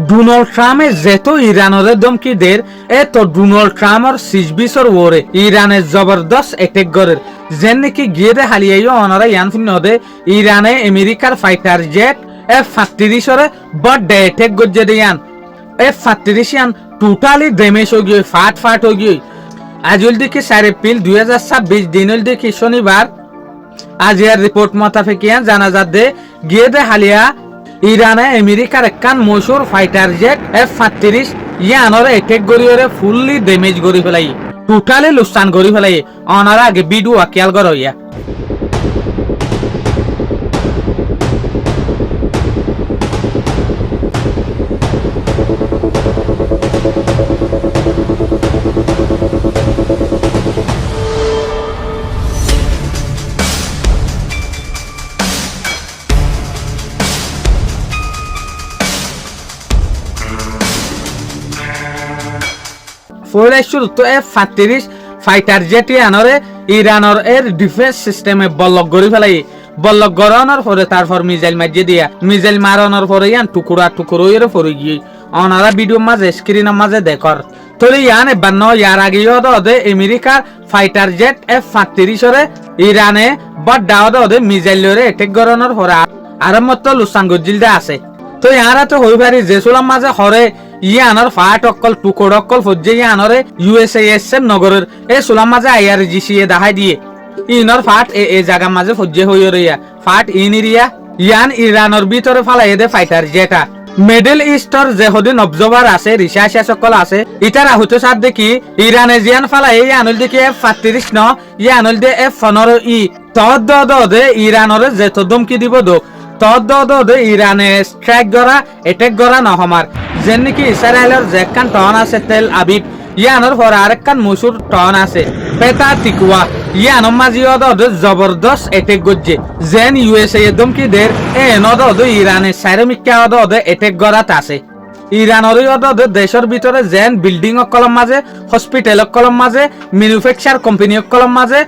Donald ট্রাম্পে যেত ইরানের ধমকি দের এত ডোনাল্ড ট্রাম্পর 26 ওরে ইরানের জবরদস্ত এটেক গরের যেন নাকি গিয়ে দে হালিয়াইও অনারা ইয়ান ফিনদে ইরানে আমেরিকার ফাইটার জেট F-35 ওরে বড় এটেক গজ্জে দিয়ান F-35 ইয়ান টোটালি ড্যামেজ হয়ে গিয়ে ফাট হয়ে গিয়ে আজল দেখি 4 এপ্রিল 2026 দিনল দেখি শনিবার আজ এর রিপোর্ট মোতাবেক ইয়ান জানা যাচ্ছে গিয়ে দে হালিয়া ইরানে আমেরিকার একখান মশুর ফাইটার জেট F-35 ইয়ানরে এটেক গরিয়রে ফুললি ড্যামেজ গরি ফেলাই টোটালি লুসান গরি ফেলাই অনারা আগে ভিডিও আকিয়াল গর হইয়া শুরুতে F-35 ফাইটার জেট আনরে ইরানের এর ডিফেন্স সিস্টেমে বল্লক গড়ি ফেলাই বল্লক গড়ানোর পরে তারপর মিসাইল মারিয়ে দিয়া মিসাইল মারানোর পরে ইয়ান টুকুরা এর পরে গিয়ে অনারা ভিডিও মাঝে স্ক্রিনের মাঝে দেখর তোরে ইয়ান এবার ইয়ার আগে ওদে আমেরিকার ফাইটার জেট F-35 রে ইরানে বড় ওদে মিসাইল লরে এটেক গড়ানোর পরে আর মত লুসান গজিলদা আছে তো ইয়ারা তো হই পারি যে সুলাম মাঝে হরে ইয়ানর ফাট অকল টুকর অকল ফজ্জে ইয়ানরে USASM নগরের এ সুলাম মাঝে IRGC এ দেখাই দিয়ে ইনর ফাট এ জায়গা মাঝে ফজ্জে হইরে ফাট ইনিরিয়া ইয়ান ইরানের ভিতরে ফালাই দে ফাইটার জেটা মিডল ইস্টর যে হদিন অবজার্ভার আছে রিসার্চ সকল আছে ইটার আহুতো সাথ দেখি ইরানে জিয়ান ফালাই ইয়ানল দেখি F-35 ন ইয়ানল দে F-15 তদ দে ইরানরে যে তদমকি দিব দো তদ ইরানে স্ট্রাইক করা এটেক করা নহমার যেন নাকি ইসরায়েলের যে একখান টন আছে তেল আবিব ইয়ানোর পর আরেকখান মসুর টন আছে পেতা টিকুয়া ইয়ানোর মাঝি জবরদস্ত এটেক গজ্জে যেন USA দমকি দের নদ ইরানের সাইরমিকা এটেক করাত আছে ইরানের দেশের ভিতরে যেন বিল্ডিং কলম মাঝে হসপিটাল কলম মাঝে ম্যানুফ্যাকচার কোম্পানি কলম মাঝে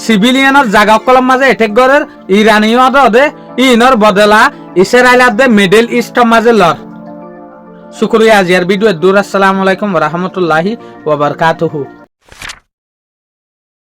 সিভিলিয়ানের জায়গা কলম মাঝে এটেক গরের ইরানীয় ইনর বদলা ইসরায়েল মিডল ইস্ট মাঝে লর শুক্রিয়া আজিয়ার ভিডিও দূর আসসালামু আলাইকুম ওয়া রাহমাতুল্লাহি ওয়া বারাকাতুহু।